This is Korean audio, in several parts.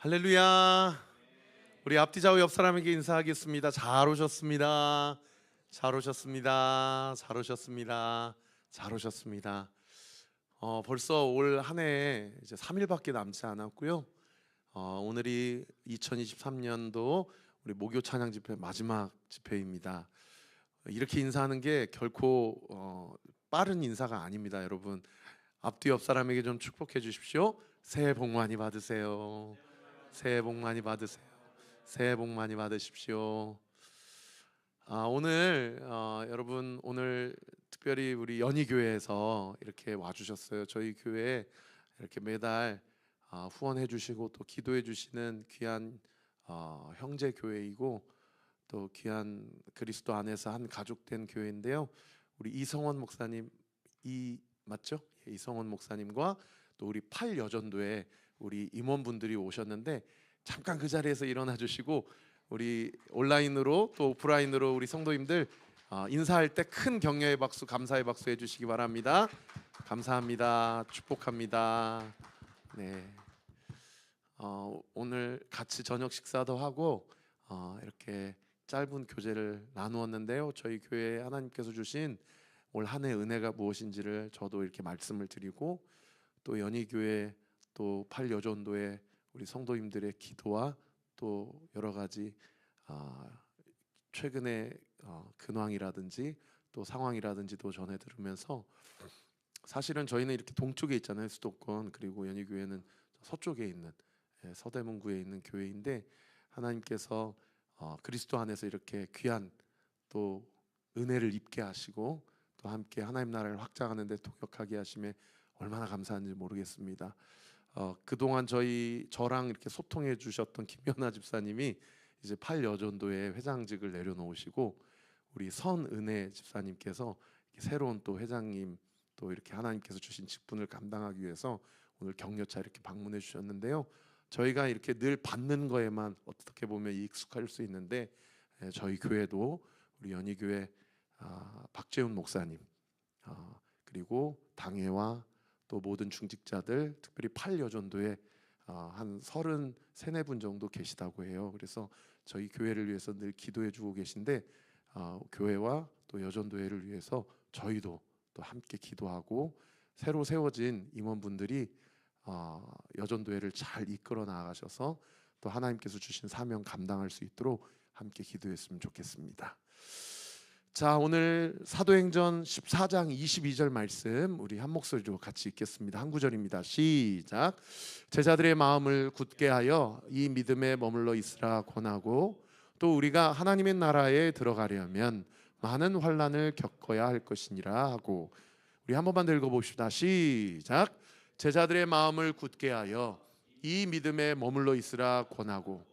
할렐루야. 우리 앞뒤 좌우 옆 사람에게 인사하겠습니다. 잘 오셨습니다. 잘 오셨습니다. 잘 오셨습니다. 잘 오셨습니다. 벌써 올 한 해 이제 3일밖에 남지 않았고요. 오늘이 2023년도 우리 목요 찬양 집회 마지막 집회입니다. 이렇게 인사하는 게 결코 빠른 인사가 아닙니다, 여러분. 앞뒤 옆 사람에게 좀 축복해 주십시오. 새해 복 많이 받으세요. 새해 복 많이 받으세요. 새해 복 많이 받으십시오. 오늘 여러분 오늘 특별히 우리 연희교회에서 이렇게 와주셨어요. 저희 교회에 이렇게 매달 후원해 주시고 또 기도해 주시는 귀한 형제 교회이고 또 귀한 그리스도 안에서 한 가족된 교회인데요. 우리 이성원 목사님 맞죠? 예, 이성원 목사님과 또 우리 8여전도에 우리 임원분들이 오셨는데 잠깐 그 자리에서 일어나 주시고 우리 온라인으로 또 오프라인으로 우리 성도님들 인사할 때 큰 격려의 박수, 감사의 박수 해주시기 바랍니다. 감사합니다. 축복합니다. 네. 오늘 같이 저녁 식사도 하고 이렇게 짧은 교제를 나누었는데요. 저희 교회에 하나님께서 주신 올 한 해 은혜가 무엇인지를 저도 이렇게 말씀을 드리고 또 연희교회 또 8여전도의 우리 성도님들의 기도와 또 여러 가지 최근의 근황이라든지 또 상황이라든지도 전해 들으면서 사실은 저희는 이렇게 동쪽에 있잖아요. 수도권. 그리고 연희교회는 서쪽에 있는 서대문구에 있는 교회인데 하나님께서 그리스도 안에서 이렇게 귀한 또 은혜를 입게 하시고 또 함께 하나님 나라를 확장하는 데 동역하게 하심에 얼마나 감사한지 모르겠습니다. 그동안 저랑 이렇게 소통해 주셨던 김연아 집사님이 이제 8여전도의 회장직을 내려놓으시고 우리 선은혜 집사님께서 새로운 또 회장님 또 이렇게 하나님께서 주신 직분을 감당하기 위해서 오늘 격려차 이렇게 방문해 주셨는데요. 저희가 이렇게 늘 받는 거에만 어떻게 보면 익숙할 수 있는데 저희 교회도 우리 연희교회 박재훈 목사님 그리고 당회와 또 모든 중직자들 특별히 8여전도에 한 33~34분 정도 계시다고 해요. 그래서 저희 교회를 위해서 늘 기도해 주고 계신데 교회와 또 여전도회를 위해서 저희도 또 함께 기도하고 새로 세워진 임원분들이 여전도회를 잘 이끌어 나가셔서 또 하나님께서 주신 사명 감당할 수 있도록 함께 기도했으면 좋겠습니다. 자, 오늘 사도행전 14장 22절 말씀 우리 한 목소리로 같이 읽겠습니다. 한 구절입니다. 시작. 제자들의 마음을 굳게 하여 이 믿음에 머물러 있으라 권하고 또 우리가 하나님의 나라에 들어가려면 많은 환난을 겪어야 할 것이니라 하고 우리 한 번만 더 읽어봅시다. 시작. 제자들의 마음을 굳게 하여 이 믿음에 머물러 있으라 권하고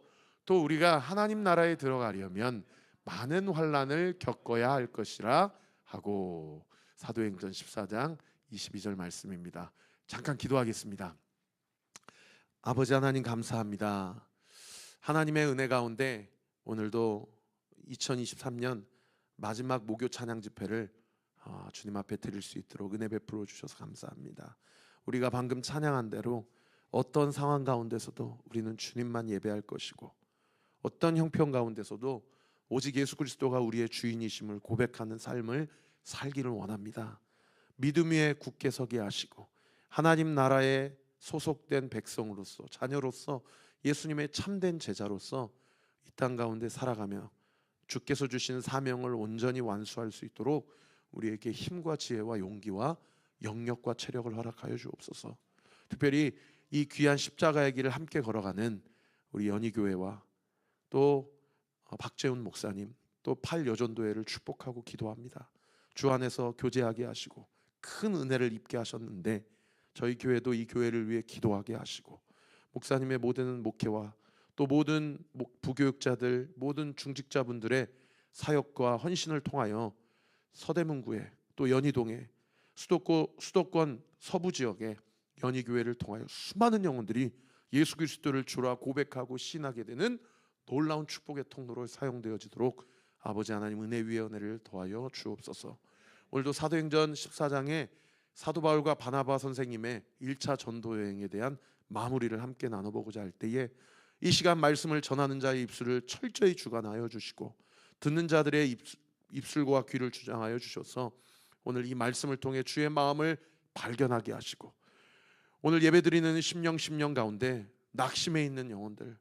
또 우리가 하나님 나라에 들어가려면 많은 환난을 겪어야 할 것이라 하고 사도행전 14장 22절 말씀입니다. 잠깐 기도하겠습니다. 아버지 하나님 감사합니다. 하나님의 은혜 가운데 오늘도 2023년 마지막 목요 찬양 집회를 주님 앞에 드릴 수 있도록 은혜 베풀어 주셔서 감사합니다. 우리가 방금 찬양한 대로 어떤 상황 가운데서도 우리는 주님만 예배할 것이고 어떤 형편 가운데서도 오직 예수 그리스도가 우리의 주인이심을 고백하는 삶을 살기를 원합니다. 믿음 위에 굳게 서게 하시고 하나님 나라에 소속된 백성으로서 자녀로서 예수님의 참된 제자로서 이 땅 가운데 살아가며 주께서 주신 사명을 온전히 완수할 수 있도록 우리에게 힘과 지혜와 용기와 영력과 체력을 허락하여 주옵소서. 특별히 이 귀한 십자가의 길을 함께 걸어가는 우리 연희교회와 또 박재훈 목사님 또 8여전도회를 축복하고 기도합니다. 주 안에서 교제하게 하시고 큰 은혜를 입게 하셨는데 저희 교회도 이 교회를 위해 기도하게 하시고 목사님의 모든 목회와 또 모든 부교육자들 모든 중직자분들의 사역과 헌신을 통하여 서대문구에 또 연희동에 수도권 서부 지역에 연희교회를 통하여 수많은 영혼들이 예수 그리스도를 주라 고백하고 신하게 되는 놀라운 축복의 통로로 사용되어지도록 아버지 하나님 은혜 위에 은혜를 더하여 주옵소서. 오늘도 사도행전 14장에 사도 바울과 바나바 선생님의 1차 전도 여행에 대한 마무리를 함께 나눠보고자 할 때에 이 시간 말씀을 전하는 자의 입술을 철저히 주관하여 주시고 듣는 자들의 입술과 귀를 주장하여 주셔서 오늘 이 말씀을 통해 주의 마음을 발견하게 하시고 오늘 예배드리는 심령 가운데 낙심해 있는 영혼들,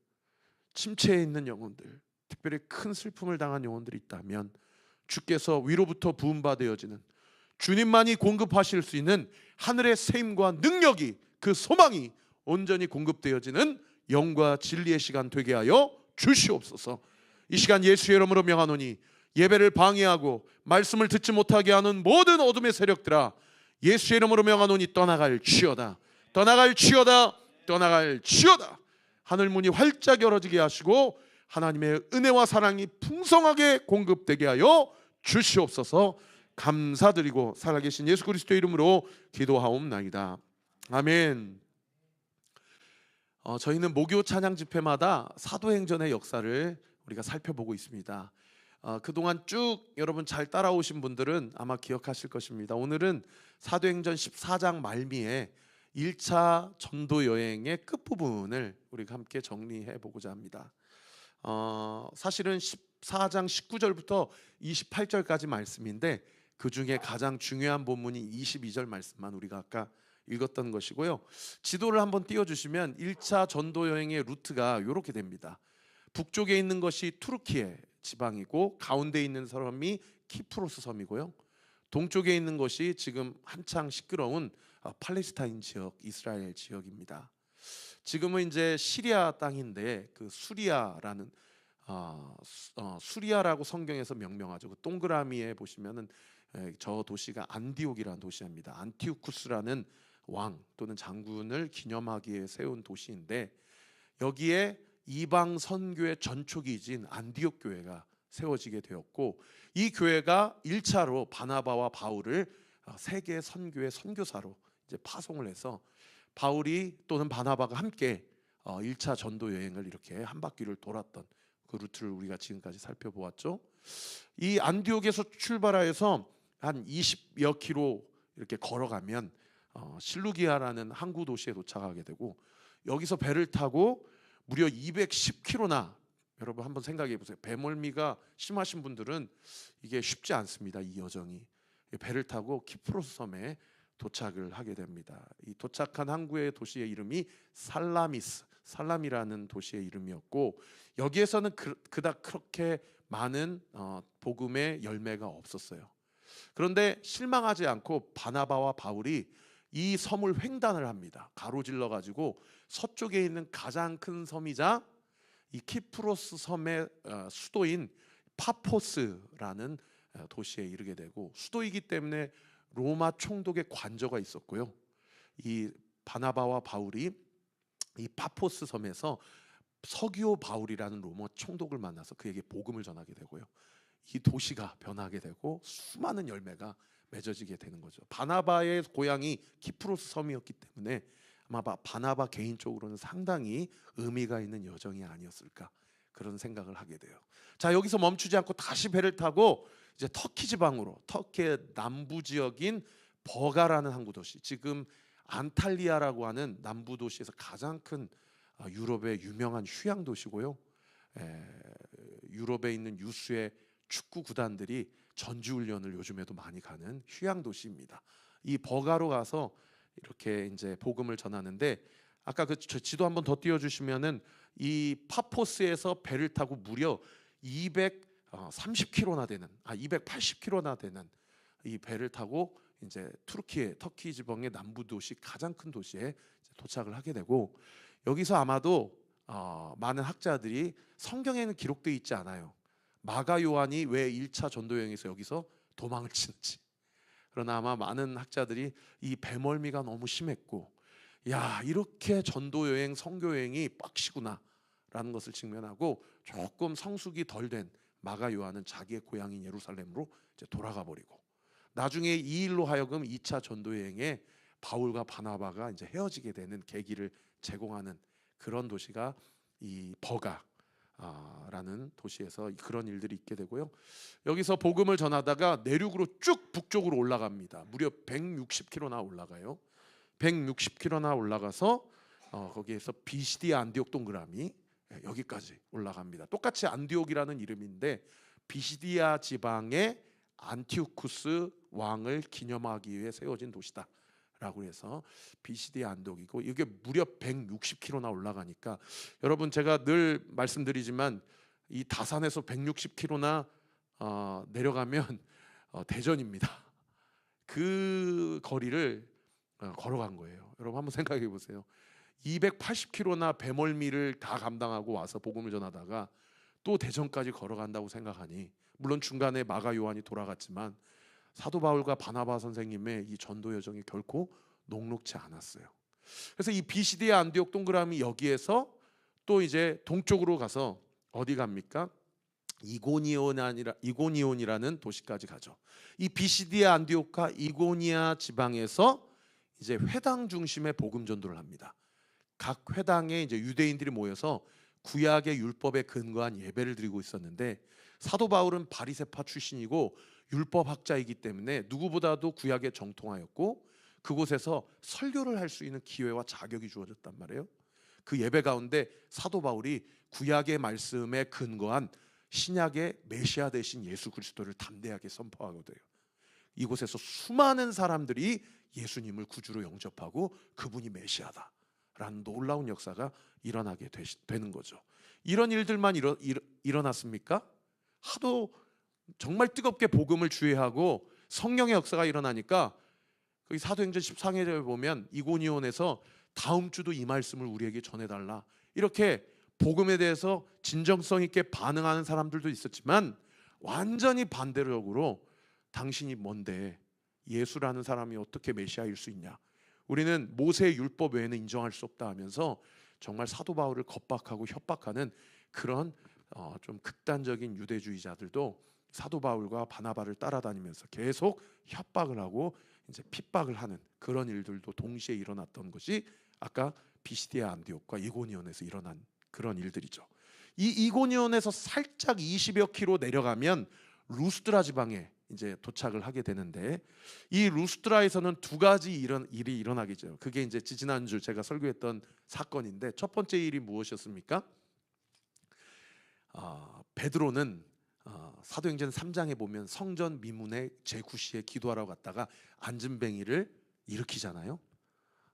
침체해 있는 영혼들, 특별히 큰 슬픔을 당한 영혼들이 있다면 주께서 위로부터 부음받아여지는 주님만이 공급하실 수 있는 하늘의 세임과 능력이, 그 소망이 온전히 공급되어지는 영과 진리의 시간 되게 하여 주시옵소서. 이 시간 예수의 이름으로 명하노니 예배를 방해하고 말씀을 듣지 못하게 하는 모든 어둠의 세력들아, 예수의 이름으로 명하노니 떠나갈지어다, 떠나갈지어다, 떠나갈지어다. 하늘 문이 활짝 열어지게 하시고 하나님의 은혜와 사랑이 풍성하게 공급되게 하여 주시옵소서. 감사드리고 살아계신 예수 그리스도의 이름으로 기도하옵나이다. 아멘. 저희는 목요 찬양 집회마다 사도행전의 역사를 우리가 살펴보고 있습니다. 그동안 쭉 여러분 잘 따라오신 분들은 아마 기억하실 것입니다. 오늘은 사도행전 14장 말미에 1차 전도 여행의 끝부분을 우리가 함께 정리해 보고자 합니다. 사실은 14장 19절부터 28절까지 말씀인데 그 중에 가장 중요한 본문이 22절 말씀만 우리가 아까 읽었던 것이고요. 지도를 한번 띄워주시면 1차 전도 여행의 루트가 이렇게 됩니다. 북쪽에 있는 것이 투르키예 지방이고 가운데 있는 섬이 키프로스 섬이고요. 동쪽에 있는 것이 지금 한창 시끄러운 팔레스타인 지역, 이스라엘 지역입니다. 지금은 이제 시리아 땅인데 그 수리아라는 수리아라고 성경에서 명명하죠. 그 동그라미에 보시면은 저 도시가 안디옥이라는 도시입니다. 안티오쿠스라는 왕 또는 장군을 기념하기 위해 세운 도시인데 여기에 이방 선교의 전초기지인 안디옥 교회가 세워지게 되었고 이 교회가 1차로 바나바와 바울을 세계 선교의 선교사로 이제 파송을 해서 바울이 또는 바나바가 함께 1차 전도 여행을 이렇게 한 바퀴를 돌았던 그 루트를 우리가 지금까지 살펴보았죠. 이 안디옥에서 출발하여서 한 20여 킬로 이렇게 걸어가면 실루기아라는 항구 도시에 도착하게 되고 여기서 배를 타고 무려 210km나, 여러분 한번 생각해 보세요. 배멀미가 심하신 분들은 이게 쉽지 않습니다. 이 여정이. 배를 타고 키프로스 섬에 도착을 하게 됩니다. 이 도착한 항구의 도시의 이름이 살람이라는 도시의 이름이었고 여기에서는 그닥 그렇게 많은 복음의 열매가 없었어요. 그런데 실망하지 않고 바나바와 바울이 이 섬을 횡단을 합니다. 가로질러 가지고 서쪽에 있는 가장 큰 섬이자 이 키프로스 섬의 수도인 파포스라는 도시에 이르게 되고 수도이기 때문에 로마 총독의 관저가 있었고요. 이 바나바와 바울이 이 파포스 섬에서 서기오 바울이라는 로마 총독을 만나서 그에게 복음을 전하게 되고요. 이 도시가 변하게 되고 수많은 열매가 맺어지게 되는 거죠. 바나바의 고향이 키프로스 섬이었기 때문에 아마 바나바 개인적으로는 상당히 의미가 있는 여정이 아니었을까 그런 생각을 하게 돼요. 자, 여기서 멈추지 않고 다시 배를 타고 이제 터키 지방으로, 터키의 남부 지역인 버가라는 항구 도시, 지금 안탈리아라고 하는 남부 도시에서 가장 큰 유럽의 유명한 휴양 도시고요. 유럽에 있는 유수의 축구 구단들이 전지훈련을 요즘에도 많이 가는 휴양 도시입니다. 이 버가로 가서 이렇게 이제 복음을 전하는데 아까 그 지도 한번 더 띄워주시면은 이 파포스에서 배를 타고 무려 230km나 되는 280km나 되는 이 배를 타고 이제 터키 지방의 남부 도시 가장 큰 도시에 도착을 하게 되고 여기서 아마도 많은 학자들이 성경에는 기록되어 있지 않아요. 마가 요한이 왜 1차 전도 여행에서 여기서 도망을 치는지. 그러나 아마 많은 학자들이 이 배멀미가 너무 심했고 야, 이렇게 전도 여행, 선교 여행이 빡시구나 라는 것을 직면하고 조금 성숙이 덜 된 마가 요한은 자기의 고향인 예루살렘으로 이제 돌아가 버리고 나중에 이 일로 하여금 2차 전도 여행에 바울과 바나바가 이제 헤어지게 되는 계기를 제공하는 그런 도시가 이 버가라는 도시에서 그런 일들이 있게 되고요. 여기서 복음을 전하다가 내륙으로 쭉 북쪽으로 올라갑니다. 무려 160km나 올라가요. 160km나 올라가서 거기에서 비시디아 안디옥 동그라미, 여기까지 올라갑니다. 똑같이 안디옥이라는 이름인데 비시디아 지방의 안티오쿠스 왕을 기념하기 위해 세워진 도시다 라고 해서 비시디아 안디옥이고, 이게 무려 160km나 올라가니까, 여러분 제가 늘 말씀드리지만 이 다산에서 160km나 내려가면 대전입니다. 그 거리를 걸어간 거예요. 여러분 한번 생각해 보세요. 280km나 배멀미를 다 감당하고 와서 복음을 전하다가 또 대전까지 걸어간다고 생각하니, 물론 중간에 마가 요한이 돌아갔지만 사도 바울과 바나바 선생님의 이 전도 여정이 결코 녹록지 않았어요. 그래서 이 비시디아 안디옥 동그라미 여기에서 또 이제 동쪽으로 가서 어디 갑니까? 이고니온이라는 도시까지 가죠. 이 비시디아 안디옥과 이고니아 지방에서 이제 회당 중심의 복음 전도를 합니다. 각 회당에 이제 유대인들이 모여서 구약의 율법에 근거한 예배를 드리고 있었는데, 사도 바울은 바리새파 출신이고 율법학자이기 때문에 누구보다도 구약에 정통하였고 그곳에서 설교를 할 수 있는 기회와 자격이 주어졌단 말이에요. 그 예배 가운데 사도 바울이 구약의 말씀에 근거한 신약의 메시아 되신 예수 그리스도를 담대하게 선포하거든요. 이곳에서 수많은 사람들이 예수님을 구주로 영접하고 그분이 메시아다라는 놀라운 역사가 일어나게 되는 거죠. 이런 일들만 일어났습니까? 하도 정말 뜨겁게 복음을 주의하고 성령의 역사가 일어나니까 거기 사도행전 14장에 보면 이고니온에서 다음 주도 이 말씀을 우리에게 전해달라, 이렇게 복음에 대해서 진정성 있게 반응하는 사람들도 있었지만, 완전히 반대적으로 당신이 뭔데, 예수라는 사람이 어떻게 메시아일 수 있냐, 우리는 모세의 율법 외에는 인정할 수 없다 하면서 정말 사도 바울을 겁박하고 협박하는 그런 좀 극단적인 유대주의자들도 사도 바울과 바나바를 따라다니면서 계속 협박을 하고 이제 핍박을 하는 그런 일들도 동시에 일어났던 것이 아까 비시디아 안디옥과 이고니온에서 일어난 그런 일들이죠. 이 이고니온에서 살짝 20여 킬로 내려가면 루스드라 지방에 이제 도착을 하게 되는데, 이 루스드라에서는 두 가지 일이 일어나게 되죠. 그게 이제 지지난주 제가 설교했던 사건인데, 첫 번째 일이 무엇이었습니까? 베드로는 사도행전 3장에 보면 성전 미문에 제9시에 기도하러 갔다가 안진뱅이를 일으키잖아요.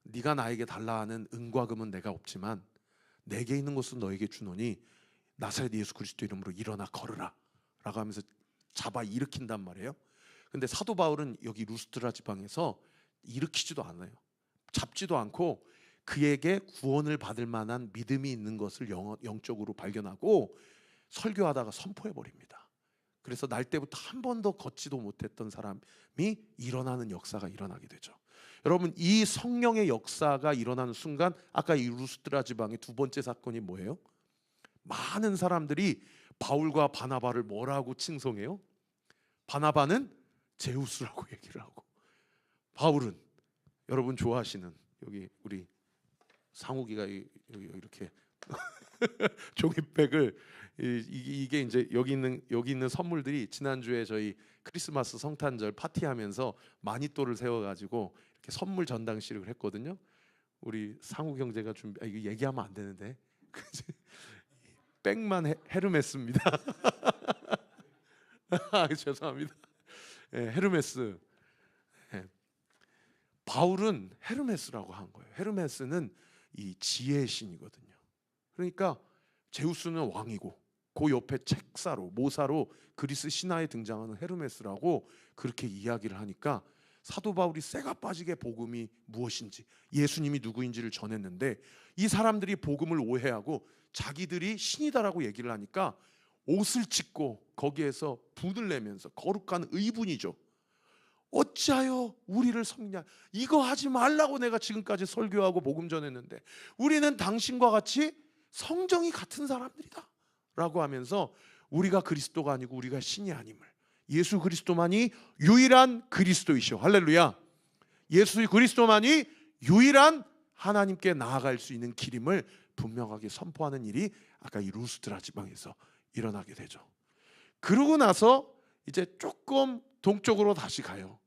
네가 나에게 달라 하는 은과 금은 내가 없지만 내게 있는 것은 너에게 주노니 나사렛 예수 그리스도 이름으로 일어나 걸으라 라고 하면서 잡아 일으킨단 말이에요. 근데 사도 바울은 여기 루스드라 지방에서 일으키지도 않아요. 잡지도 않고 그에게 구원을 받을 만한 믿음이 있는 것을 영적으로 발견하고 설교하다가 선포해버립니다. 그래서 날 때부터 한 번도 걷지도 못했던 사람이 일어나는 역사가 일어나게 되죠. 여러분, 이 성령의 역사가 일어나는 순간 아까 이 루스드라 지방의 두 번째 사건이 뭐예요? 많은 사람들이 바울과 바나바를 뭐라고 칭송해요? 바나바는 제우스라고 얘기를 하고, 바울은 여러분 좋아하시는 여기 우리 상욱이가 이렇게 종이백을 이게 이제 여기 있는 선물들이 지난주에 저희 크리스마스 성탄절 파티하면서 마니또를 세워가지고 이렇게 선물 전당식을 했거든요. 우리 상욱 형제가 이거 얘기하면 안 되는데 백만 헤르메스입니다. 죄송합니다. 헤르메스. 바울은 헤르메스라고 한 거예요. 헤르메스는 이 지혜의 신이거든요. 그러니까 제우스는 왕이고 그 옆에 책사로 모사로 그리스 신화에 등장하는 헤르메스라고 그렇게 이야기를 하니까 사도 바울이 쇠가 빠지게 복음이 무엇인지, 예수님이 누구인지를 전했는데, 이 사람들이 복음을 오해하고 자기들이 신이다라고 얘기를 하니까 옷을 찢고 거기에서 분을 내면서, 거룩한 의분이죠. 어찌하여 우리를 섞냐, 이거 하지 말라고 내가 지금까지 설교하고 복음 전했는데 우리는 당신과 같이 성정이 같은 사람들이다 라고 하면서 우리가 그리스도가 아니고 우리가 신이 아님을, 예수 그리스도만이 유일한 그리스도이시오, 할렐루야, 예수 그리스도만이 유일한 하나님께 나아갈 수 있는 길임을 분명하게 선포하는 일이 아까 이 루스드라 지방에서 일어나게 되죠. 그러고 나서 이제 조금 동쪽으로 다시 가요.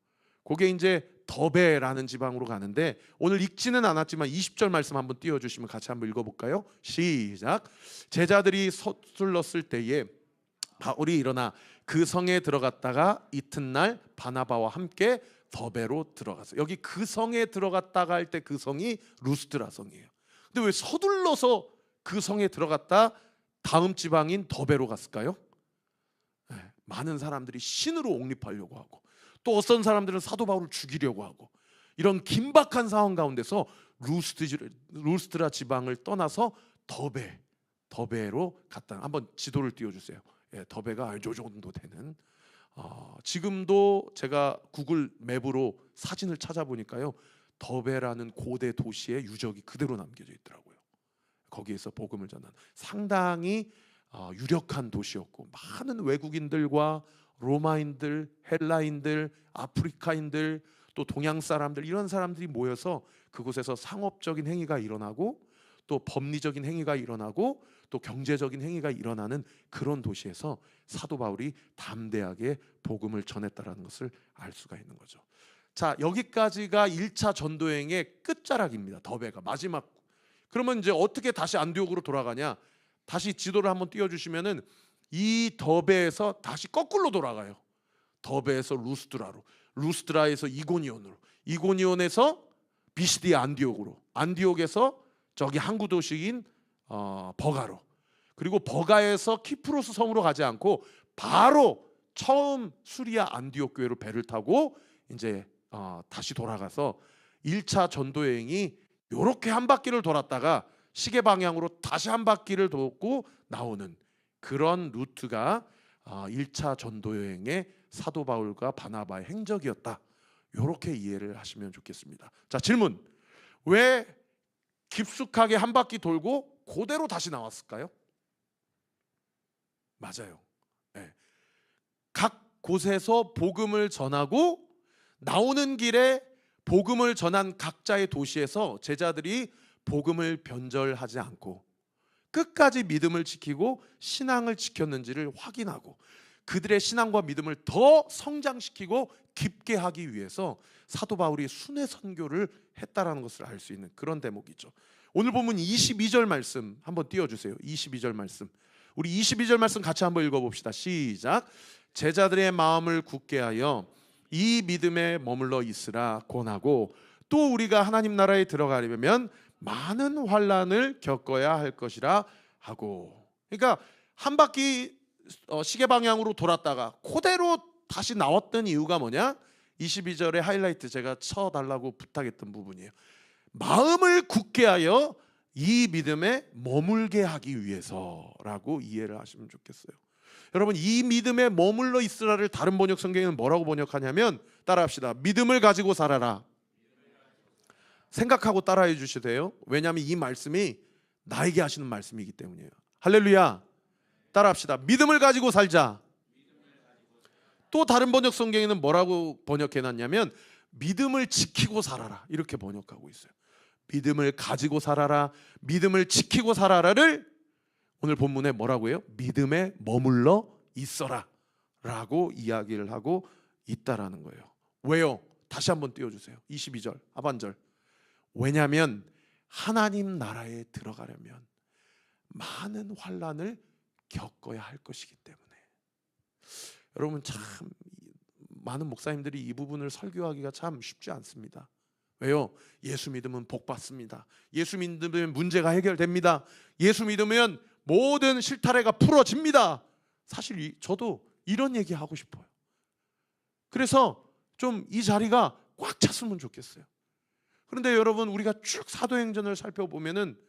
그게 이제 더베라는 지방으로 가는데 오늘 읽지는 않았지만 20절 말씀 한번 띄워주시면 같이 한번 읽어볼까요? 시작. 제자들이 서둘렀을 때에 바울이 일어나 그 성에 들어갔다가 이튿날 바나바와 함께 더베로 들어갔어요. 여기 그 성에 들어갔다가 할 때 그 성이 루스드라 성이에요. 근데 왜 서둘러서 그 성에 들어갔다 다음 지방인 더베로 갔을까요? 많은 사람들이 신으로 옹립하려고 하고 또 어떤 사람들은 사도 바울을 죽이려고 하고 이런 긴박한 상황 가운데서 루스드라 지방을 떠나서 더베로 갔다. 한번 지도를 띄워주세요. 더베가 요 정도 되는 지금도 제가 구글 맵으로 사진을 찾아보니까요 더베라는 고대 도시의 유적이 그대로 남겨져 있더라고요. 거기에서 복음을 전한 상당히 유력한 도시였고 많은 외국인들과 로마인들, 헬라인들, 아프리카인들 또 동양 사람들 이런 사람들이 모여서 그곳에서 상업적인 행위가 일어나고 또 법리적인 행위가 일어나고 또 경제적인 행위가 일어나는 그런 도시에서 사도 바울이 담대하게 복음을 전했다라는 것을 알 수가 있는 거죠. 자, 여기까지가 1차 전도여행의 끝자락입니다. 더베가 마지막. 그러면 이제 어떻게 다시 안디옥으로 돌아가냐? 다시 지도를 한번 띄워주시면은 이 더베에서 다시 거꾸로 돌아가요. 더베에서 루스드라로, 루스드라에서 이고니온으로, 이고니온에서 비시디아 안디옥으로, 안디옥에서 저기 항구 도시인 버가로, 그리고 버가에서 키프로스 섬으로 가지 않고 바로 처음 수리아 안디옥 교회로 배를 타고 이제 다시 돌아가서 1차 전도 여행이 이렇게 한 바퀴를 돌았다가 시계 방향으로 다시 한 바퀴를 돌고 나오는 그런 루트가 1차 전도 여행의 사도 바울과 바나바의 행적이었다. 이렇게 이해를 하시면 좋겠습니다. 자, 질문. 왜 깊숙하게 한 바퀴 돌고 그대로 다시 나왔을까요? 맞아요. 네. 각 곳에서 복음을 전하고 나오는 길에 복음을 전한 각자의 도시에서 제자들이 복음을 변절하지 않고 끝까지 믿음을 지키고 신앙을 지켰는지를 확인하고 그들의 신앙과 믿음을 더 성장시키고 깊게 하기 위해서 사도 바울이 순회 선교를 했다라는 것을 알 수 있는 그런 대목이죠. 오늘 본문 22절 말씀 한번 띄워주세요. 22절 말씀. 우리 22절 말씀 같이 한번 읽어봅시다. 시작. 제자들의 마음을 굳게 하여 이 믿음에 머물러 있으라 권하고 또 우리가 하나님 나라에 들어가려면 많은 환난을 겪어야 할 것이라 하고. 그러니까 한 바퀴 시계 방향으로 돌았다가 그대로 다시 나왔던 이유가 뭐냐? 22절의 하이라이트 제가 쳐달라고 부탁했던 부분이에요. 마음을 굳게 하여 이 믿음에 머물게 하기 위해서라고 이해를 하시면 좋겠어요. 여러분, 이 믿음에 머물러 있으라를 다른 번역 성경에는 뭐라고 번역하냐면 따라합시다. 믿음을 가지고 살아라. 생각하고 따라해 주셔도돼요. 왜냐하면 이 말씀이 나에게 하시는 말씀이기 때문이에요. 할렐루야. 따라합시다. 믿음을 가지고 살자. 또 다른 번역 성경에는 뭐라고 번역해놨냐면 믿음을 지키고 살아라 이렇게 번역하고 있어요. 믿음을 가지고 살아라, 믿음을 지키고 살아라를 오늘 본문에 뭐라고 해요? 믿음에 머물러 있어라 라고 이야기를 하고 있다라는 거예요. 왜요? 다시 한번 띄워주세요. 22절 하반절. 왜냐하면 하나님 나라에 들어가려면 많은 환난을 겪어야 할 것이기 때문에. 여러분, 참 많은 목사님들이 이 부분을 설교하기가 참 쉽지 않습니다. 왜요? 예수 믿으면 복 받습니다. 예수 믿으면 문제가 해결됩니다. 예수 믿으면 모든 실타래가 풀어집니다. 사실 저도 이런 얘기 하고 싶어요. 그래서 좀 이 자리가 꽉 찼으면 좋겠어요. 그런데 여러분, 우리가 쭉 사도행전을 살펴보면은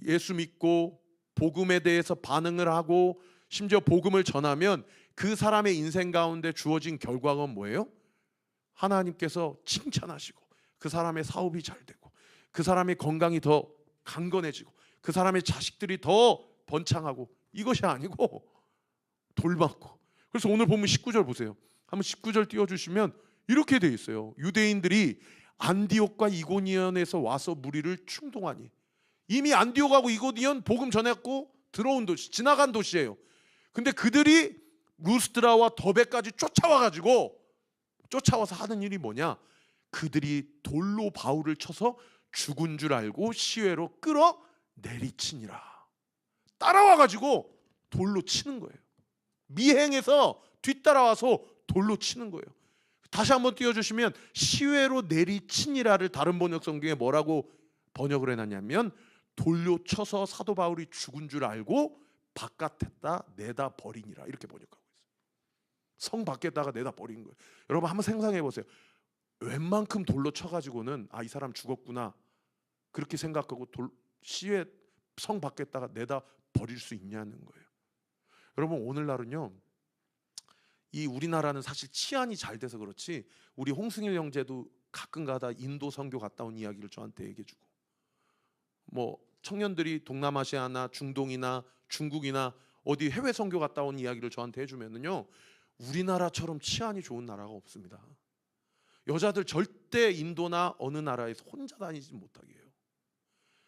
예수 믿고 복음에 대해서 반응을 하고 심지어 복음을 전하면 그 사람의 인생 가운데 주어진 결과가 뭐예요? 하나님께서 칭찬하시고 그 사람의 사업이 잘 되고 그 사람의 건강이 더 강건해지고 그 사람의 자식들이 더 번창하고, 이것이 아니고 돌맞고. 그래서 오늘 보면 19절 보세요. 한번 19절 띄워주시면 이렇게 돼 있어요. 유대인들이 안디옥과 이고니온에서 와서 무리를 충동하니. 이미 안디옥하고 이고니온 복음 전했고 들어온 도시, 지나간 도시예요. 근데 그들이 루스드라와 더베까지 쫓아와가지고 쫓아와서 하는 일이 뭐냐? 그들이 돌로 바울을 쳐서 죽은 줄 알고 시외로 끌어 내리치니라. 따라와가지고 돌로 치는 거예요. 미행해서 뒤따라와서 돌로 치는 거예요. 다시 한번 띄워주시면, 시외로 내리치니라를 다른 번역 성경에 뭐라고 번역을 해놨냐면, 돌로 쳐서 사도 바울이 죽은 줄 알고 바깥에다 내다 버리니라, 이렇게 번역하고 있어요. 성 밖에다가 내다 버린 거예요. 여러분 한번 상상해 보세요. 웬만큼 돌로 쳐가지고는 이 사람 죽었구나 그렇게 생각하고 시외 성 밖에다가 내다 버릴 수 있냐는 거예요. 여러분 오늘날은요, 이 우리나라는 사실 치안이 잘 돼서 그렇지, 우리 홍승일 형제도 가끔가다 인도 선교 갔다 온 이야기를 저한테 얘기해주고, 뭐 청년들이 동남아시아나 중동이나 중국이나 어디 해외 선교 갔다 온 이야기를 저한테 해주면은요, 우리나라처럼 치안이 좋은 나라가 없습니다. 여자들 절대 인도나 어느 나라에서 혼자 다니지 못하게 해요.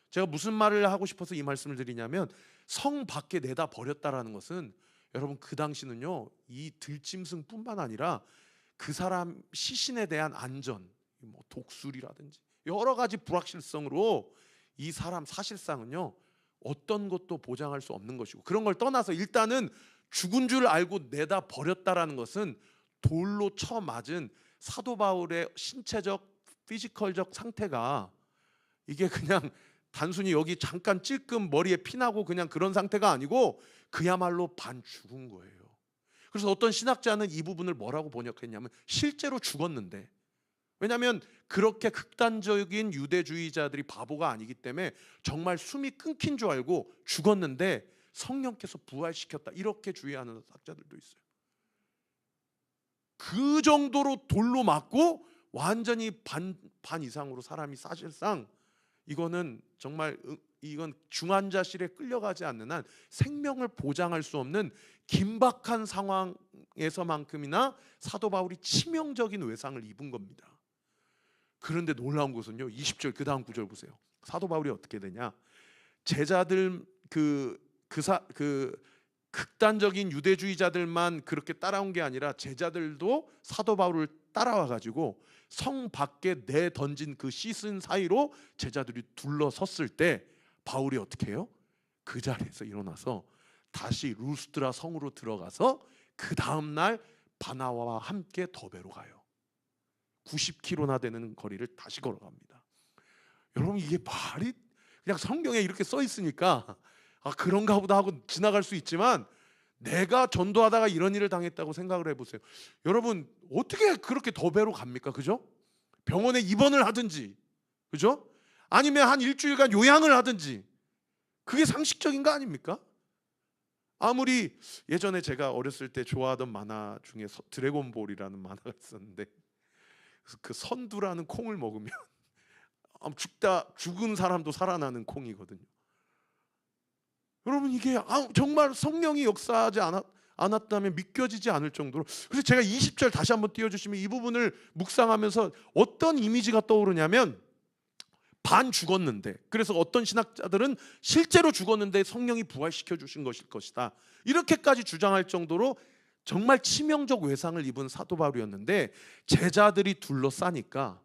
제가 무슨 말을 하고 싶어서 이 말씀을 드리냐면, 성 밖에 내다 버렸다라는 것은, 여러분 그 당시는요, 이 들짐승뿐만 아니라 그 사람 시신에 대한 안전, 뭐 독수리라든지 여러 가지 불확실성으로 이 사람 사실상은요, 어떤 것도 보장할 수 없는 것이고, 그런 걸 떠나서 일단은 죽은 줄 알고 내다 버렸다라는 것은 돌로 쳐 맞은 사도 바울의 신체적 피지컬적 상태가, 이게 그냥 단순히 여기 잠깐 찔끔 머리에 피나고 그냥 그런 상태가 아니고 그야말로 반 죽은 거예요. 그래서 어떤 신학자는 이 부분을 뭐라고 번역했냐면, 실제로 죽었는데, 왜냐하면 그렇게 극단적인 유대주의자들이 바보가 아니기 때문에 정말 숨이 끊긴 줄 알고 죽었는데 성령께서 부활시켰다, 이렇게 주의하는 학자들도 있어요. 그 정도로 돌로 맞고 완전히 반 이상으로 사람이, 사실상 이거는 정말, 이건 중환자실에 끌려가지 않는 한 생명을 보장할 수 없는 긴박한 상황에서만큼이나 사도 바울이 치명적인 외상을 입은 겁니다. 그런데 놀라운 것은요, 20절 그 다음 구절 보세요. 사도 바울이 어떻게 되냐? 제자들 그 극단적인 유대주의자들만 그렇게 따라온 게 아니라 제자들도 사도 바울을 따라와 가지고 성 밖에 내 던진 그 씻은 사이로 제자들이 둘러섰을 때 바울이 어떻게 해요? 그 자리에서 일어나서 다시 루스드라 성으로 들어가서 그 다음 날 바나바와 함께 더베로 가요. 90km나 되는 거리를 다시 걸어갑니다. 여러분 이게 말이, 그냥 성경에 이렇게 써 있으니까 그런가 보다 하고 지나갈 수 있지만, 내가 전도하다가 이런 일을 당했다고 생각을 해보세요. 여러분 어떻게 그렇게 더베로 갑니까? 그죠? 병원에 입원을 하든지, 그죠? 아니면 한 일주일간 요양을 하든지, 그게 상식적인 거 아닙니까? 아무리 예전에 제가 어렸을 때 좋아하던 만화 중에 드래곤볼이라는 만화가 있었는데, 그 선두라는 콩을 먹으면 죽은 사람도 살아나는 콩이거든요. 여러분 이게 정말 성령이 역사하지 않았다면 믿겨지지 않을 정도로. 그래서 제가 20절 다시 한번 띄워주시면, 이 부분을 묵상하면서 어떤 이미지가 떠오르냐면, 반 죽었는데, 그래서 어떤 신학자들은 실제로 죽었는데 성령이 부활시켜 주신 것일 것이다, 이렇게까지 주장할 정도로 정말 치명적 외상을 입은 사도 바울이었는데, 제자들이 둘러싸니까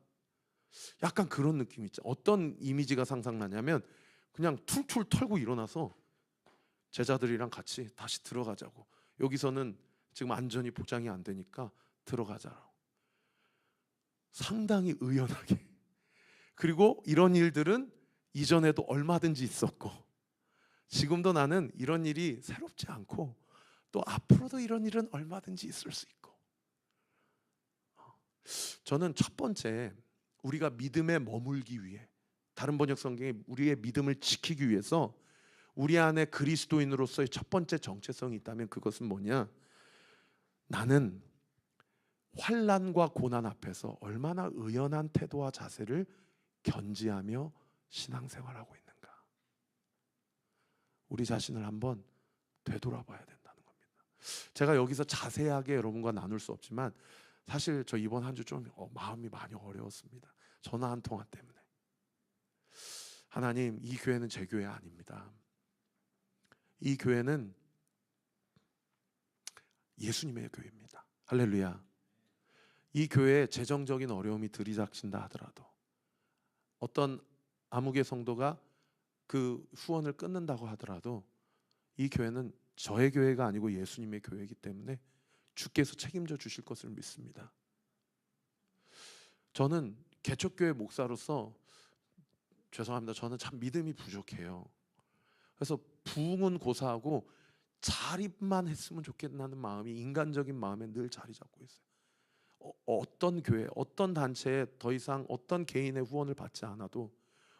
약간 그런 느낌이 있죠. 어떤 이미지가 상상나냐면, 그냥 툴툴 털고 일어나서 제자들이랑 같이 다시 들어가자고, 여기서는 지금 안전이 보장이 안 되니까 들어가자라고. 상당히 의연하게. 그리고 이런 일들은 이전에도 얼마든지 있었고, 지금도 나는 이런 일이 새롭지 않고, 또 앞으로도 이런 일은 얼마든지 있을 수 있고. 저는 첫 번째, 우리가 믿음에 머물기 위해, 다른 번역 성경에 우리의 믿음을 지키기 위해서 우리 안에 그리스도인으로서의 첫 번째 정체성이 있다면 그것은 뭐냐? 나는 환난과 고난 앞에서 얼마나 의연한 태도와 자세를 견지하며 신앙생활하고 있는가. 우리 자신을 한번 되돌아봐야 된다는 겁니다. 제가 여기서 자세하게 여러분과 나눌 수 없지만, 사실 저 이번 한 주 좀 마음이 많이 어려웠습니다. 전화 한 통화 때문에. 하나님, 이 교회는 제 교회 아닙니다. 이 교회는 예수님의 교회입니다. 할렐루야. 이 교회에 재정적인 어려움이 들이닥친다 하더라도, 어떤 아무개 성도가 그 후원을 끊는다고 하더라도, 이 교회는 저의 교회가 아니고 예수님의 교회이기 때문에 주께서 책임져 주실 것을 믿습니다. 저는 개척교회 목사로서 죄송합니다. 저는 참 믿음이 부족해요. 그래서 부흥은 고사하고 자립만 했으면 좋겠다는 마음이, 인간적인 마음에 늘 자리 잡고 있어요. 어떤 교회, 어떤 단체에 더 이상 어떤 개인의 후원을 받지 않아도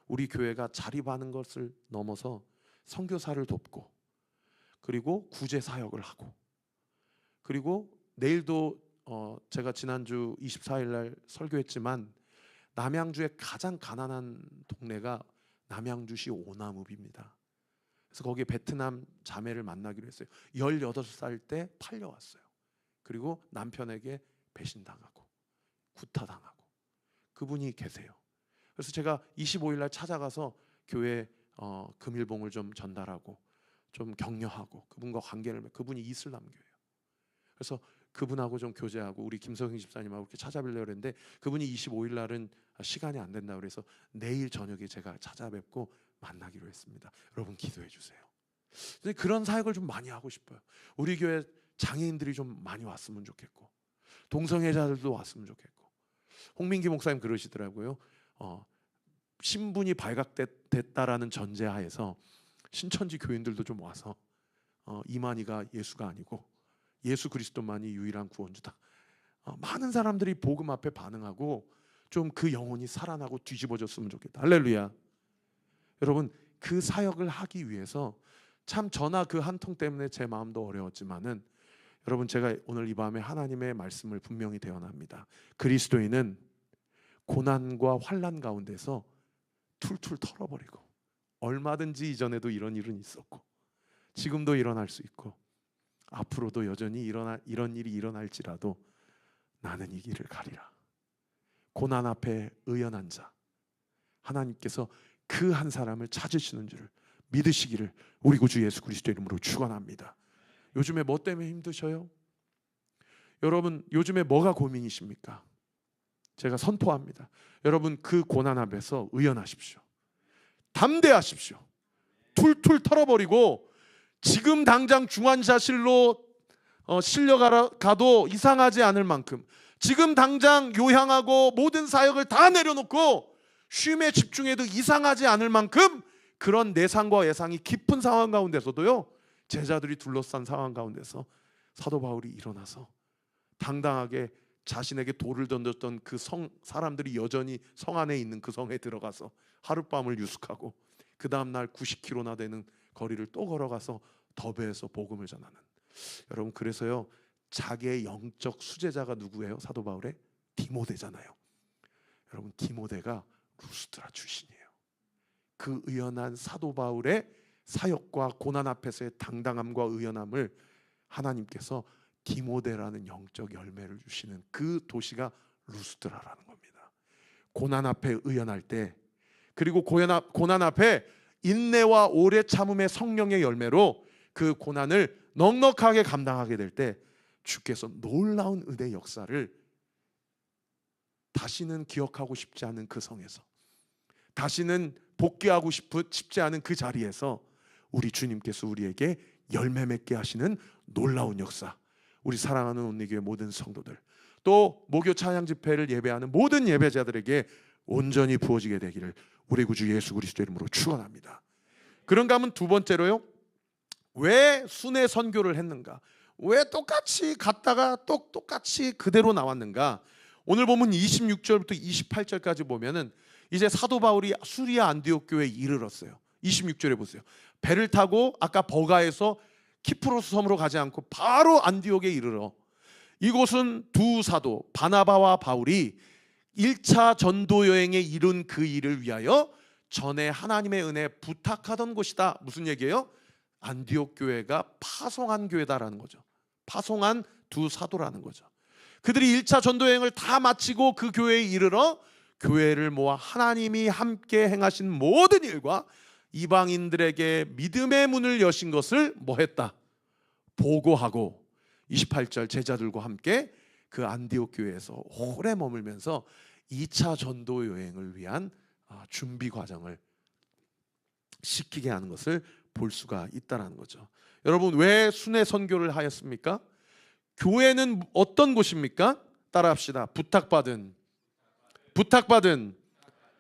우리 교회가 자립하는 것을 넘어서 선교사를 돕고, 그리고 구제 사역을 하고, 그리고 내일도 제가 지난주 24일 날 설교했지만, 남양주의 가장 가난한 동네가 남양주시 오나무비입니다. 그래서 거기에 베트남 자매를 만나기로 했어요. 18살 때 팔려왔어요. 그리고 남편에게 배신당하고 구타당하고, 그분이 계세요. 그래서 제가 25일 날 찾아가서 교회 금일봉을 좀 전달하고 좀 격려하고 그분과 관계를 그분이 이슬람교예요. 그래서 그분하고 좀 교제하고 우리 김성희 집사님하고 이렇게 찾아뵈려고 했는데, 그분이 25일 날은 시간이 안 된다고 그래서 내일 저녁에 제가 찾아뵙고 만나기로 했습니다. 여러분 기도해 주세요. 근데 그런 사역을 좀 많이 하고 싶어요. 우리 교회 장애인들이 좀 많이 왔으면 좋겠고, 동성애자들도 왔으면 좋겠고. 홍민기 목사님 그러시더라고요. 신분이 발각됐다라는 전제하에서 신천지 교인들도 좀 와서 이만희가 예수가 아니고 예수 그리스도만이 유일한 구원주다. 많은 사람들이 복음 앞에 반응하고 좀 그 영혼이 살아나고 뒤집어졌으면 좋겠다. 할렐루야. 여러분 그 사역을 하기 위해서 참 저나 그 한 통 때문에 제 마음도 어려웠지만은, 여러분 제가 오늘 이 밤에 하나님의 말씀을 분명히 대언합니다. 그리스도인은 고난과 환난 가운데서 툴툴 털어버리고, 얼마든지 이전에도 이런 일은 있었고 지금도 일어날 수 있고 앞으로도 여전히 이런 일이 일어날지라도 나는 이 길을 가리라. 고난 앞에 의연한 자, 하나님께서 그 한 사람을 찾으시는 줄을 믿으시기를 우리 구주 예수 그리스도 이름으로 축원합니다. 요즘에 뭐 때문에 힘드셔요? 여러분 요즘에 뭐가 고민이십니까? 제가 선포합니다. 여러분 그 고난 앞에서 의연하십시오. 담대하십시오. 툴툴 털어버리고 지금 당장 중환자실로 실려가도 이상하지 않을 만큼, 지금 당장 요양하고 모든 사역을 다 내려놓고 쉼에 집중해도 이상하지 않을 만큼 그런 내상과 예상이 깊은 상황 가운데서도요, 제자들이 둘러싼 상황 가운데서 사도 바울이 일어나서 당당하게 자신에게 돌을 던졌던 그 사람들이 여전히 성 안에 있는 그 성에 들어가서 하룻밤을 유숙하고 그 다음날 90km나 되는 거리를 또 걸어가서 더베에서 복음을 전하는. 여러분 그래서요, 자기의 영적 수제자가 누구예요? 사도 바울의 디모데잖아요. 여러분 디모데가 루스드라 출신이에요. 그 의연한 사도 바울의 사역과 고난 앞에서의 당당함과 의연함을 하나님께서 디모데라는 영적 열매를 주시는 그 도시가 루스드라라는 겁니다. 고난 앞에 의연할 때, 그리고 고난 앞에 인내와 오래 참음의 성령의 열매로 그 고난을 넉넉하게 감당하게 될 때 주께서 놀라운 은혜 역사를 다시는 기억하고 싶지 않은 그 성에서, 다시는 복귀하고 싶지 않은 그 자리에서 우리 주님께서 우리에게 열매 맺게 하시는 놀라운 역사, 우리 사랑하는 온리교회 모든 성도들, 또 목요 찬양 집회를 예배하는 모든 예배자들에게 온전히 부어지게 되기를 우리 구주 예수 그리스도 이름으로 축원합니다. 그런가 하면 두 번째로요, 왜 순회 선교를 했는가? 왜 똑같이 갔다가 똑같이 그대로 나왔는가? 오늘 보면 26절부터 28절까지 보면은 이제 사도 바울이 수리아 안디옥 교회에 이르렀어요. 26절에 보세요. 배를 타고 아까 버가에서 키프로스 섬으로 가지 않고 바로 안디옥에 이르러, 이곳은 두 사도 바나바와 바울이 1차 전도 여행에 이룬 그 일을 위하여 전에 하나님의 은혜 부탁하던 곳이다. 무슨 얘기예요? 안디옥 교회가 파송한 교회다라는 거죠. 파송한 두 사도라는 거죠. 그들이 1차 전도 여행을 다 마치고 그 교회에 이르러 교회를 모아 하나님이 함께 행하신 모든 일과 이방인들에게 믿음의 문을 여신 것을 뭐 했다? 보고하고 28절 제자들과 함께 그 안디옥 교회에서 오래 머물면서 2차 전도 여행을 위한 준비 과정을 시키게 하는 것을 볼 수가 있다는 거죠. 여러분, 왜 순회 선교를 하였습니까? 교회는 어떤 곳입니까? 따라합시다. 부탁받은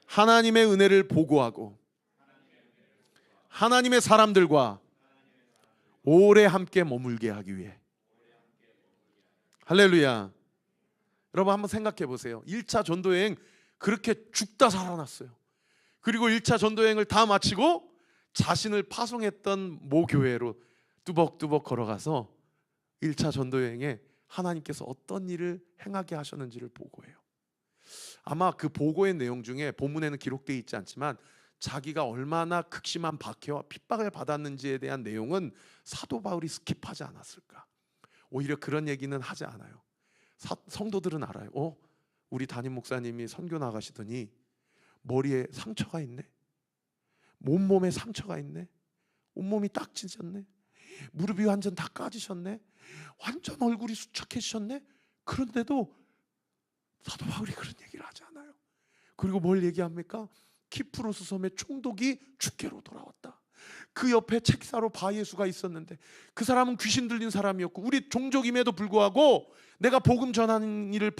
하나님의 은혜를 보고하고 하나님의 사람들과 오래 함께 머물게 하기 위해. 할렐루야. 여러분, 한번 생각해 보세요. 1차 전도여행 그렇게 죽다 살아났어요. 그리고 1차 전도여행을 다 마치고 자신을 파송했던 모 교회로 뚜벅뚜벅 걸어가서 1차 전도여행에 하나님께서 어떤 일을 행하게 하셨는지를 보고해요. 아마 그 보고의 내용 중에 본문에는 기록되어 있지 않지만 자기가 얼마나 극심한 박해와 핍박을 받았는지에 대한 내용은 사도 바울이 스킵하지 않았을까. 오히려 그런 얘기는 하지 않아요. 성도들은 알아요. 우리 담임 목사님이 선교 나가시더니 머리에 상처가 있네, 온몸에 상처가 있네, 온몸이 딱 찢었네, 무릎이 완전 다 까지셨네, 완전 얼굴이 수척해지셨네. 그런데도 사도 바울이 그런 얘기를 하지 않아요. 그리고 뭘 얘기합니까? 키프로스 섬의 총독이 주께로 돌아왔다. 그 옆에 책사로 바예수가 있었는데 그 사람은 귀신 들린 사람이었고 우리 종족임에도 불구하고 내가 복음 전하는 일을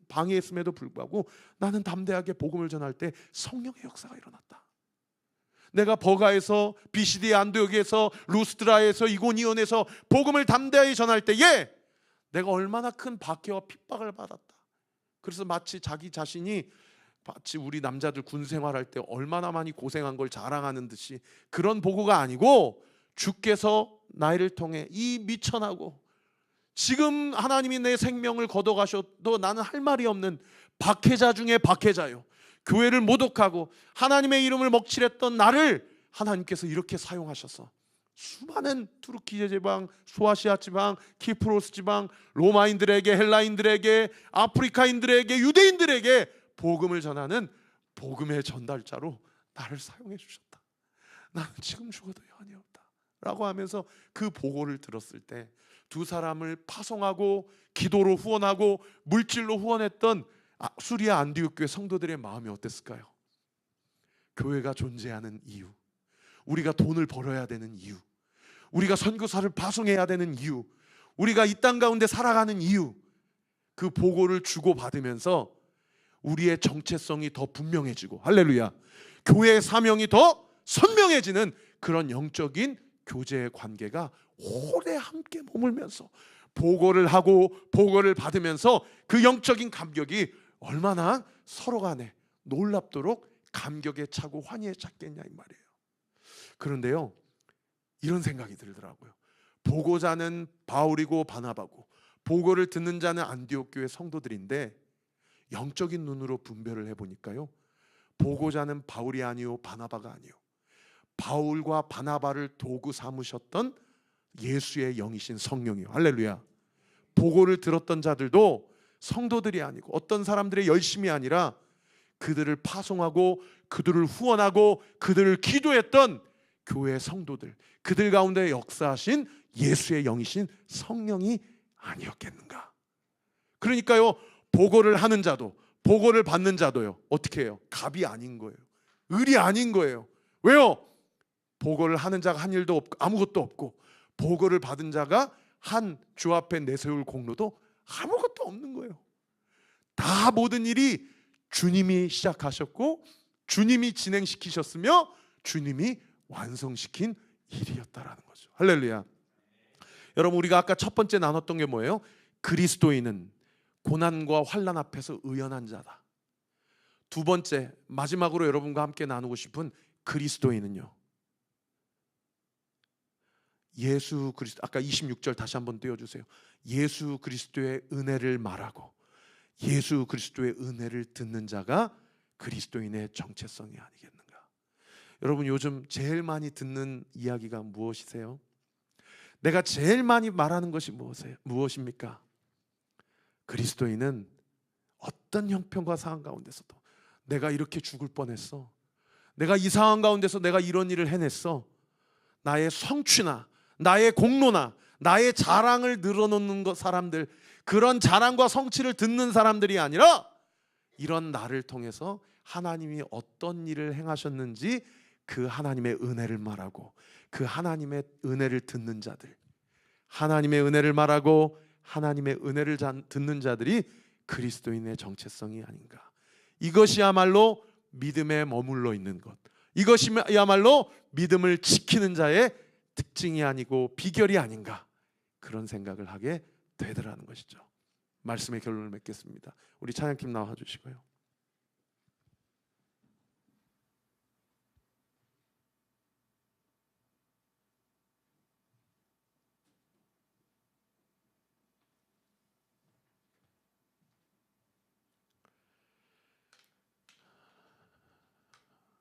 방해했음에도 불구하고 나는 담대하게 복음을 전할 때 성령의 역사가 일어났다. 내가 버가에서, 비시디 안디옥에서, 루스드라에서, 이고니온에서 복음을 담대하게 전할 때에 내가 얼마나 큰 박해와 핍박을 받았다. 그래서 마치 자기 자신이 마치 우리 남자들 군 생활할 때 얼마나 많이 고생한 걸 자랑하는 듯이 그런 보고가 아니고 주께서 나를 통해 이 미천하고 지금 하나님이 내 생명을 걷어가셔도 나는 할 말이 없는 박해자 중에 박해자요, 교회를 모독하고 하나님의 이름을 먹칠했던 나를 하나님께서 이렇게 사용하셔서 수많은 투르키제 지방, 소아시아 지방, 키프로스 지방, 로마인들에게, 헬라인들에게, 아프리카인들에게, 유대인들에게 복음을 전하는 복음의 전달자로 나를 사용해 주셨다. 나는 지금 죽어도 여한이 없다 라고 하면서 그 보고를 들었을 때 두 사람을 파송하고 기도로 후원하고 물질로 후원했던 수리아 안디옥 교회 성도들의 마음이 어땠을까요? 교회가 존재하는 이유, 우리가 돈을 벌어야 되는 이유, 우리가 선교사를 파송해야 되는 이유, 우리가 이 땅 가운데 살아가는 이유, 그 보고를 주고받으면서 우리의 정체성이 더 분명해지고, 할렐루야, 교회의 사명이 더 선명해지는 그런 영적인 교제의 관계가 오래 함께 머물면서 보고를 하고 보고를 받으면서 그 영적인 감격이 얼마나 서로 간에 놀랍도록 감격에 차고 환희에 찼겠냐 이 말이에요. 그런데요, 이런 생각이 들더라고요. 보고자는 바울이고 바나바고 보고를 듣는 자는 안디옥 교회 성도들인데 영적인 눈으로 분별을 해보니까요, 보고자는 바울이 아니요 바나바가 아니요 바울과 바나바를 도구 삼으셨던 예수의 영이신 성령이요. 할렐루야. 보고를 들었던 자들도 성도들이 아니고 어떤 사람들의 열심이 아니라 그들을 파송하고 그들을 후원하고 그들을 기도했던 교회 성도들, 그들 가운데 역사하신 예수의 영이신 성령이 아니었겠는가. 그러니까요, 보고를 하는 자도 보고를 받는 자도요, 어떻게 해요? 갑이 아닌 거예요. 을이 아닌 거예요. 왜요? 보고를 하는 자가 한 일도 없고 아무것도 없고 보고를 받은 자가 한 주 앞에 내세울 공로도 아무것도 없는 거예요. 다 모든 일이 주님이 시작하셨고 주님이 진행시키셨으며 주님이 완성시킨 일이었다라는 거죠. 할렐루야. 여러분, 우리가 아까 첫 번째 나눴던 게 뭐예요? 그리스도인은 고난과 환난 앞에서 의연한 자다. 두 번째, 마지막으로 여러분과 함께 나누고 싶은 그리스도인은요, 예수 그리스도, 아까 26절 다시 한번 띄워주세요. 예수 그리스도의 은혜를 말하고 예수 그리스도의 은혜를 듣는 자가 그리스도인의 정체성이 아니겠는가. 여러분, 요즘 제일 많이 듣는 이야기가 무엇이세요? 내가 제일 많이 말하는 것이 무엇입니까? 그리스도인은 어떤 형편과 상황 가운데서도 내가 이렇게 죽을 뻔했어, 내가 이 상황 가운데서 내가 이런 일을 해냈어, 나의 성취나 나의 공로나 나의 자랑을 늘어놓는 것 사람들, 그런 자랑과 성취를 듣는 사람들이 아니라 이런 나를 통해서 하나님이 어떤 일을 행하셨는지 그 하나님의 은혜를 말하고 그 하나님의 은혜를 듣는 자들, 하나님의 은혜를 말하고 하나님의 은혜를 듣는 자들이 그리스도인의 정체성이 아닌가. 이것이야말로 믿음에 머물러 있는 것, 이것이야말로 믿음을 지키는 자의 특징이 아니고 비결이 아닌가, 그런 생각을 하게 되더라는 것이죠. 말씀의 결론을 맺겠습니다. 우리 찬양팀 나와주시고요.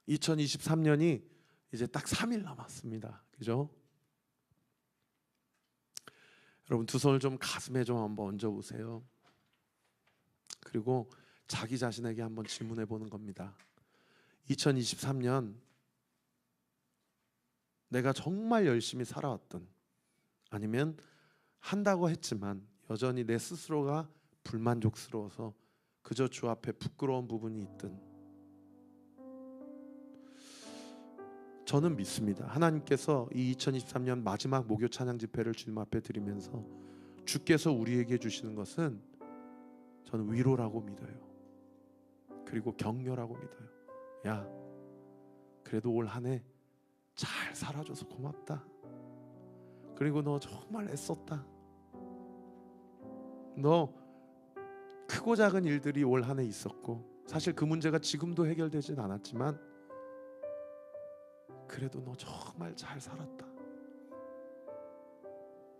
(2023년이) 이제 딱 3일 남았습니다. 그죠? 여러분 두 손을 좀 가슴에 좀 한번 얹어 보세요. 그리고 자기 자신에게 한번 질문해 보는 겁니다. 2023년 내가 정말 열심히 살아왔던, 아니면 한다고 했지만 여전히 내 스스로가 불만족스러워서 그저 주 앞에 부끄러운 부분이 있든, 저는 믿습니다. 하나님께서 이 2023년 마지막 목요 찬양 집회를 주님 앞에 드리면서 주께서 우리에게 주시는 것은 저는 위로라고 믿어요. 그리고 격려라고 믿어요. 야, 그래도 올 한 해 잘 살아줘서 고맙다. 그리고 너 정말 애썼다. 너 크고 작은 일들이 올 한 해 있었고, 사실 그 문제가 지금도 해결되진 않았지만 그래도 너 정말 잘 살았다.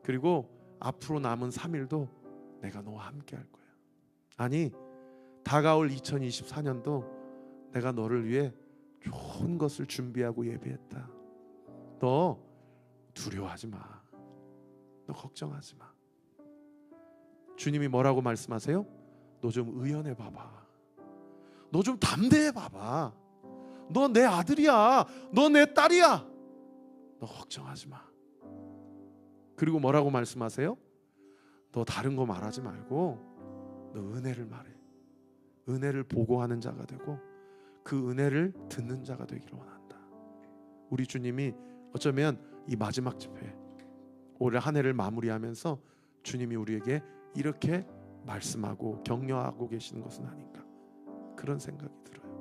그리고 앞으로 남은 3일도 내가 너와 함께 할 거야. 아니, 다가올 2024년도 내가 너를 위해 좋은 것을 준비하고 예비했다. 너 두려워하지 마. 너 걱정하지 마. 주님이 뭐라고 말씀하세요? 너 좀 의연해 봐봐. 너 좀 담대해 봐봐. 너 내 아들이야. 너 내 딸이야. 너 걱정하지 마. 그리고 뭐라고 말씀하세요? 너 다른 거 말하지 말고 너 은혜를 말해. 은혜를 보고하는 자가 되고 그 은혜를 듣는 자가 되기를 원한다. 우리 주님이 어쩌면 이 마지막 집회, 올 한 해를 마무리하면서 주님이 우리에게 이렇게 말씀하고 격려하고 계시는 것은 아닌가, 그런 생각이 들어요.